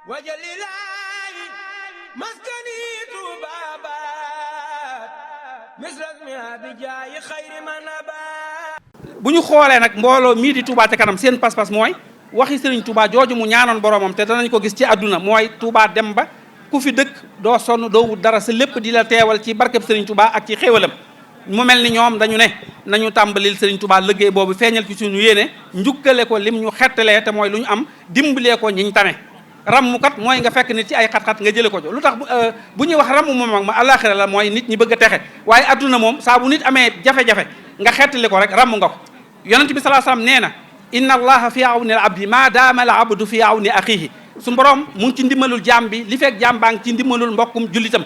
wajalilaayi maskani tuubaabaat misrasmi abijaayi xayri manabaat. bu ñu xoolee nag mbooloo mii di Touba ca kanam seen pas-pas mooy waxi Serigne Touba jooju mu ñaanoon boromam te danañ ko gis ci àdduna mooy Touba dem ba ku fi dëkk doo sonn doo wut dara sa lépp di la teewal ci barkeb Serigne Touba ak ci xéewalam. mu mel ni ñoom dañu ne nañu tàmbalil Serigne Touba liggéey boobu feeñal ci suñu yéene njukkale ko lim ñu xettalee te mooy lu ñu am dimbalee ko ñiñ tane. rammukat mooy nga fekk nit ci ay xat-xat nga jële ko jo lu tax bu ñuy wax ramm moom ak ma àllaaxira la mooy nit ñi bëgg a texe waaye adduna moom saa bu nit amee jafe-jafe nga xettali ko rek ramm nga ko. yonent bi sallallahu alayhi wasallam nee na inna allaha fi awni al abdi ma daama al abdu fi awni axihi su borom mu ngi ci ndimbalul jaam bi li fekk jaam baa ngi ci ndimbalul mbokkum jullitam.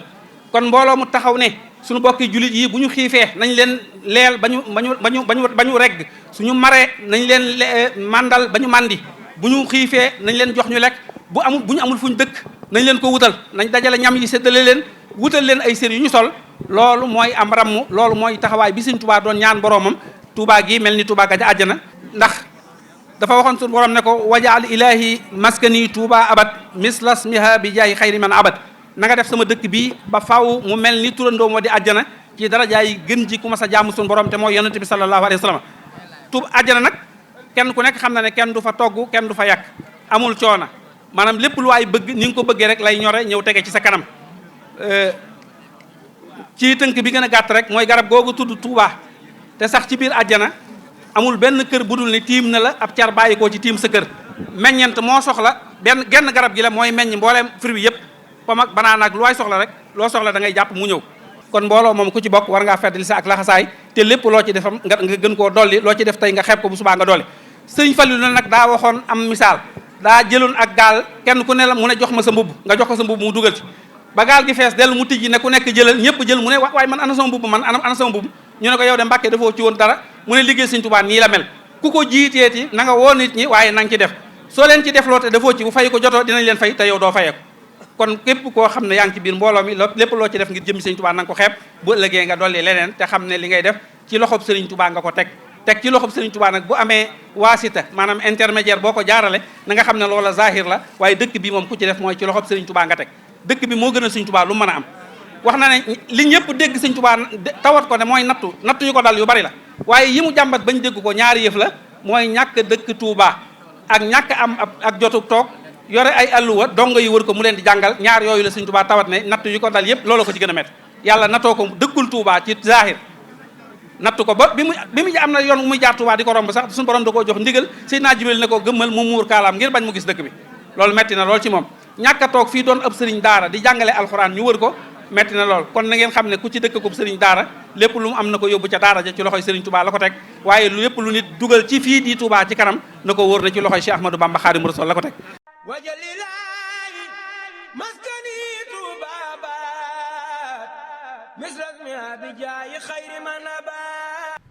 kon mbooloo mu taxaw ne suñu bokki jullit yi bu ñu xiifee nañ leen leel bañu regg suñu maree nañ leen mandal ba ñu mandi bu ñu xiifee nañ leen jox ñu lekk bu ñu amul fuñ dëkk nañ leen ko wutal nañ dajale ñam yi séddale leen wutal leen ay sér yu ñu sol loolu mooy am ramm loolu mooy taxawaay bi Sëriñ Tuubaa doon ñaan boromam. Touba gi mel ni Touba ga ca àjjana ndax dafa waxoon suñu borom ne ko wajaal ilahi maskani Touba abad mislas miha bi jaay xayri man abad na nga def sama dëkk bi ba faw mu mel ni turandoom wa di àjjana ci darajaay gën ji ku ma sa jaamu suñu borom te mooy yonente bi sallallahu alayhi wa sallam. Touba àjjana nag kenn ku nekk xam na ne kenn du fa togg kenn du fa yàq amul coona maanaam lépp lu waay bëgg ni nga ko bëggee rek lay ñore ñëw tege ci sa kanam. ci tënk bi gën a gàtt rek mooy garab googu tudd Touba te sax ci biir àjjana amul benn kër bu dul ne tiim na la ab car bàyyi koo ci tiim sa kër meññent moo soxla genn garab gi la mooy meññ mbooleem fruit yëpp pomme ak banaan ak lu waay soxla rek loo soxla da ngay jàpp mu ñëw. kon mbooloo moom ku ci bokk war ngaa feddali sa ak laxasaay te lépp loo ci defam nga gën koo dolli loo ci def tey nga xeeb ko bu subaa nga dolli. Sëriñ Fallu na nag daa waxoon am misaal daa jëloon ak gaal kenn ku ne la mu ne jox ma sa mbubb nga jox ko sa mbubb mu dugal ci ba gaal gi fees dellu mu tijji ne ku nekk jëlal ñëpp jël mu ne waaye man ana sama mbubb man ana sama mbubb ñu ne ko yow de Mbàkke dafoo ci woon dara mu ne liggéey Sëriñ Tuubaa nii la mel ku ko jiiteeti na nga woo nit ñi waaye na nga ci def soo leen ci def loo te dafoo ci bu fay ko jotoo dinañ leen fay te yow doo fayee ko kon képp koo xam ne yaa ngi ci biir mbooloo mi lépp loo ci def ngir jëm Sëriñ Tuubaa na nga ko xeeb bu ëllëgee nga dolli leneen te xam ne li ngay def ci loxob Sëriñ Tuubaa nga ko teg ci loxob Sëriñ Tuubaa nag bu amee waasita maanaam intermédiaire boo ko jaarale na nga xam ne loola zahir la waaye dëkk bi moom ku ci def mooy ci loxob Sëriñ Tuubaa nga teg dëkk bi moo gën a Sëriñ Tuubaa lu mën a am wax na ne li ñëpp dégg Sëriñ Tuubaa tawat ko ne mooy nattu yu ko dal yu bari la waaye yi mu jàmbat bañ dégg ko ñaari yëf la mooy ñàkk dëkk Tuubaa ak ñàkk am ak jotu toog yore ay alluwa dongo yi wër ko mu leen di jàngal ñaar yooyu la Sëriñ Tuubaa tawat ne natt yu ko dal yëpp loolu ko ci gën a métti yàlla nattoo ko dëkkul Tuubaa ci zahir nattu ko ba bi mu am na yoon muy jaar Tuubaa di ko romb sax suñu borom da koo jox ndigal Seydina Jibril ne ko gëmmal mu muur kaalaam ngir bañ mu gis dëkk bi loolu metti na lool ci moom ñàkk a toog fii doon ëpp sëriñ daara di jàngale alxuraan ñu wër ko metti na lool kon na ngeen xam ne ku ci dëkk ko sëriñ daara lépp lu mu am na ko yóbbu ca daara ja ci loxoy Sëriñ Tuubaa la ko teg waaye lépp lu nit dugal ci fii di Tuubaa ci kanam na ko wóor na ci loxoy Cheikh Ahmadou Bamba Xaadimu Rasuul la ko teg wajalilaayi maskani tuubaabaat misras mi abijaayi xayri manabaat